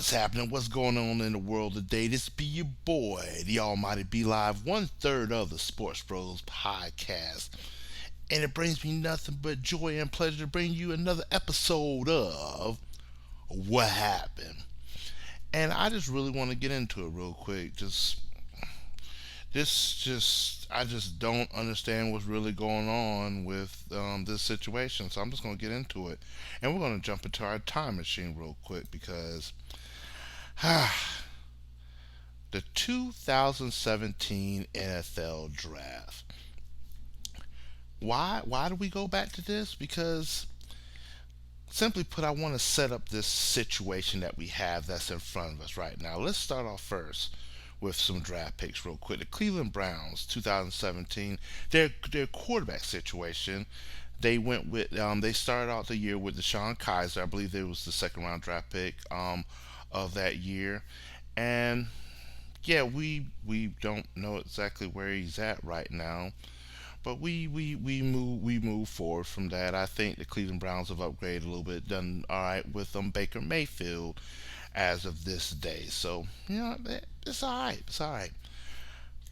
What's happening? What's going on in the world today? This be your boy, the Almighty Be Live, one third of the Sports Bros podcast. And it brings me nothing but joy and pleasure to bring you another episode of What Happened. And I just really want to get into it real quick. I just don't understand what's really going on with this situation. So I'm just going to get into it. And we're going to jump into our time machine real quick because the 2017 NFL draft. Why do we go back to this? Because simply put, I want to set up this situation that we have that's in front of us right now. Let's start off first with some draft picks real quick. The Cleveland Browns 2017, their quarterback situation. They started out the year with Deshaun Kaiser. I believe it was the second round draft pick of that year. And yeah, we don't know exactly where he's at right now, but we move forward from that. I think the Cleveland Browns have upgraded a little bit, done all right with Baker Mayfield as of this day. So it's all right. It's all right.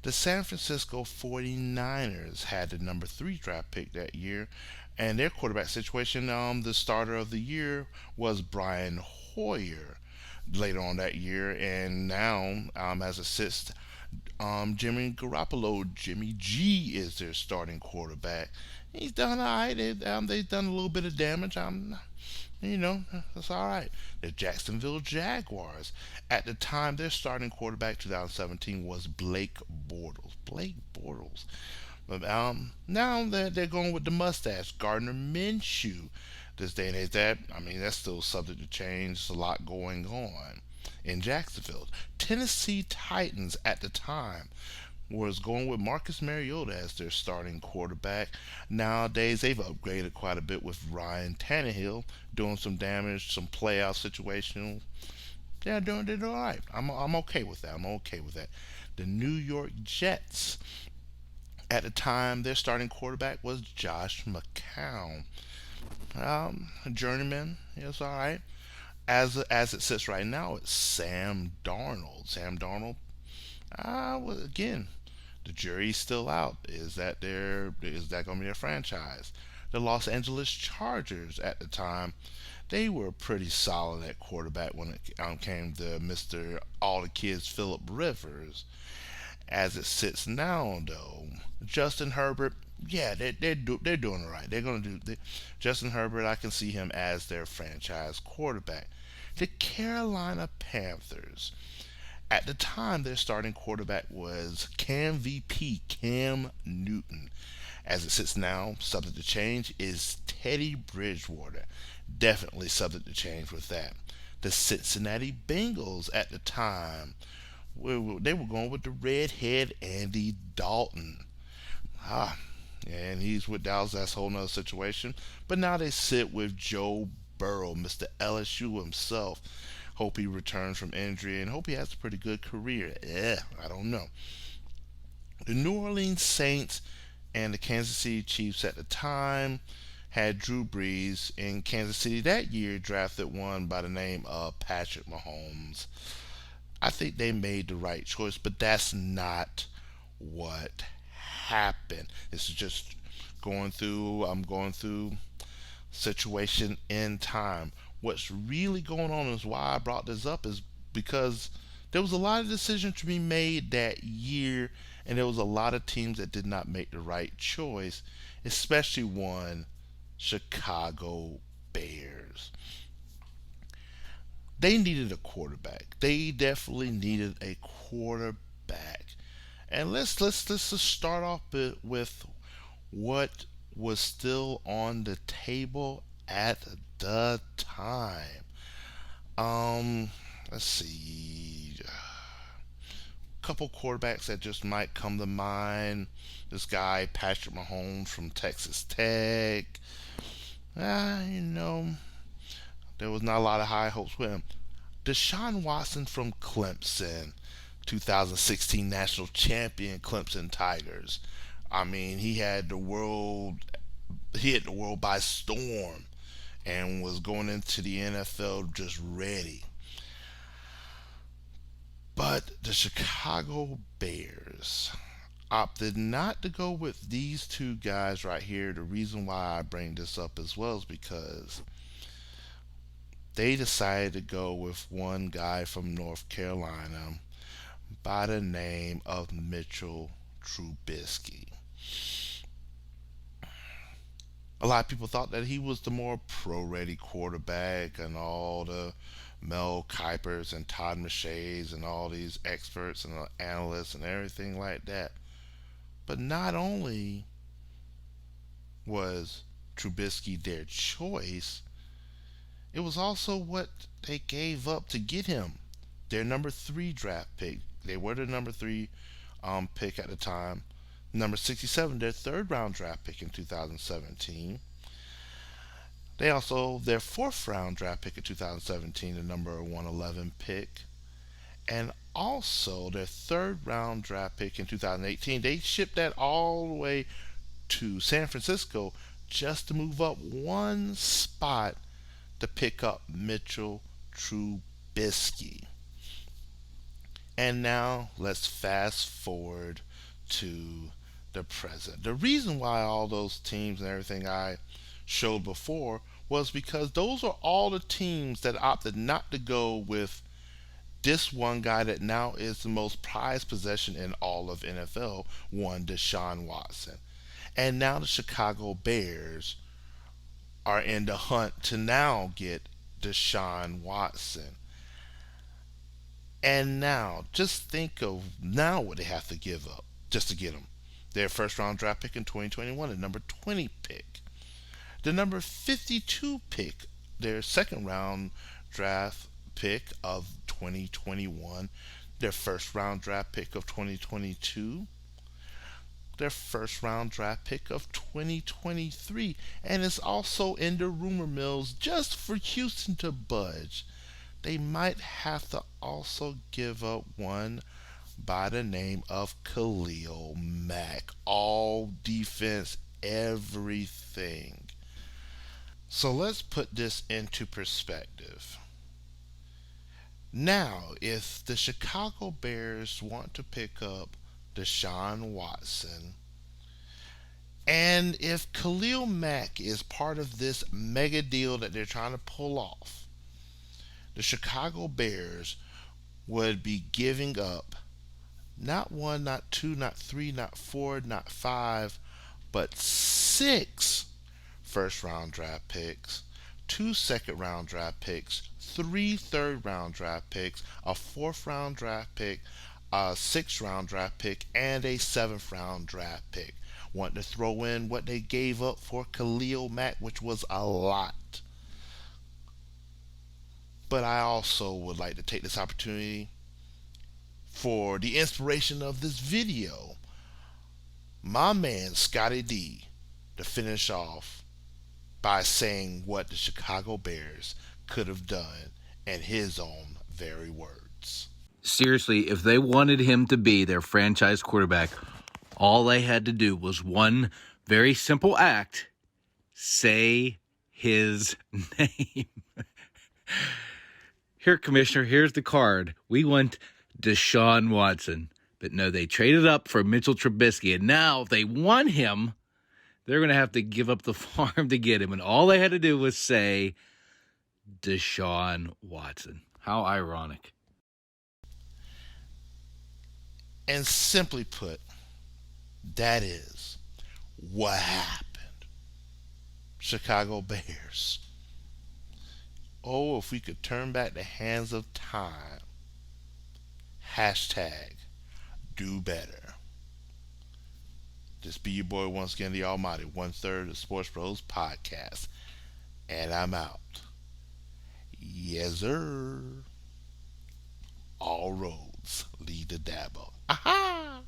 The San Francisco 49ers had the number three draft pick that year, and their quarterback situation. The starter of the year was Brian Hoyer later on that year, and now as it sits, Jimmy Garoppolo, Jimmy G, is their starting quarterback. He's done all right. They've done a little bit of damage. That's all right. The Jacksonville Jaguars, at the time, their starting quarterback 2017 was Blake Bortles. Blake Bortles. But now they're going with the mustache, Gardner Minshew. This day and age, that's still subject to change. There's a lot going on in Jacksonville. Tennessee Titans at the time was going with Marcus Mariota as their starting quarterback. Nowadays, they've upgraded quite a bit with Ryan Tannehill doing some damage, some playoff situational. They're doing all right. I'm okay with that. I'm okay with that. The New York Jets, at the time, their starting quarterback was Josh McCown. A journeyman. It's all right. As it sits right now, it's Sam Darnold. Sam Darnold. Well, again, the jury's still out. Is that going to be their franchise? The Los Angeles Chargers at the time, they were pretty solid at quarterback when it came to Mister All the Kids Philip Rivers. As it sits now, though, Justin Herbert, yeah, they're doing all right. They're going to Justin Herbert. I can see him as their franchise quarterback. The Carolina Panthers. At the time, their starting quarterback was Cam VP, Cam Newton. As it sits now, subject to change is Teddy Bridgewater. Definitely subject to change with that. The Cincinnati Bengals at the time, they were going with the redhead Andy Dalton. Ah, and he's with Dallas. That's a whole nother situation. But now they sit with Joe Burrow, Mr. LSU himself. Hope he returns from injury and hope he has a pretty good career. I don't know. The New Orleans Saints and the Kansas City Chiefs at the time had Drew Brees. In Kansas City that year drafted one by the name of Patrick Mahomes. I think they made the right choice, but that's not what happened. This is just I'm going through situation in time. What's really going on is why I brought this up is because there was a lot of decisions to be made that year, and there was a lot of teams that did not make the right choice, especially one, Chicago Bears. They needed a quarterback. They definitely needed a quarterback. And let's just start off with what was still on the table at the time. Let's see. A couple quarterbacks that just might come to mind. This guy, Patrick Mahomes from Texas Tech. Ah, you know, there was not a lot of high hopes with him. Deshaun Watson from Clemson, 2016 national champion Clemson Tigers. I mean, he hit the world by storm and was going into the NFL just ready. But the Chicago Bears opted not to go with these two guys right here. The reason why I bring this up as well is because they decided to go with one guy from North Carolina by the name of Mitchell Trubisky. A lot of people thought that he was the more pro-ready quarterback, and all the Mel Kipers and Todd McShays and all these experts and analysts and everything like that. But not only was Trubisky their choice, it was also what they gave up to get him. Their number three draft pick. They were the number three pick at the time. Number 67, their third round draft pick in 2017. They also, their fourth round draft pick in 2017, the number 111 pick. And also their third round draft pick in 2018. They shipped that all the way to San Francisco just to move up one spot to pick up Mitchell Trubisky. And now let's fast forward to the present. The reason why all those teams and everything I showed before was because those are all the teams that opted not to go with this one guy that now is the most prized possession in all of NFL, one Deshaun Watson. And now the Chicago Bears are in the hunt to now get Deshaun Watson. And now, just think of now what they have to give up just to get him. Their first round draft pick in 2021, the number 20 pick. The number 52 pick, their second round draft pick of 2021. Their first round draft pick of 2022. Their first round draft pick of 2023. And it's also in the rumor mills just for Houston to budge. They might have to also give up one by the name of Khalil Mack. All defense, everything. So let's put this into perspective. Now, if the Chicago Bears want to pick up Deshaun Watson, and if Khalil Mack is part of this mega deal that they're trying to pull off, the Chicago Bears would be giving up not one, not two, not three, not four, not five, but six first round draft picks, two second round draft picks, three third round draft picks, a fourth round draft pick, a sixth round draft pick, and a seventh round draft pick. Want to throw in what they gave up for Khalil Mack, which was a lot. But I also would like to take this opportunity for the inspiration of this video, my man Scotty D, to finish off by saying what the Chicago Bears could have done in his own very words. Seriously, if they wanted him to be their franchise quarterback, all they had to do was one very simple act: say his name. Here, Commissioner, here's the card. We want Deshaun Watson. But no, they traded up for Mitchell Trubisky, and now if they want him, they're going to have to give up the farm to get him. And all they had to do was say Deshaun Watson. How ironic. And simply put, that is what happened. Chicago Bears. Oh, if we could turn back the hands of time. Hashtag do better. This be your boy once again, the Almighty, 1/3 of Sports Bros Podcast. And I'm out. Yes, sir. All roads lead to Dabo. Aha!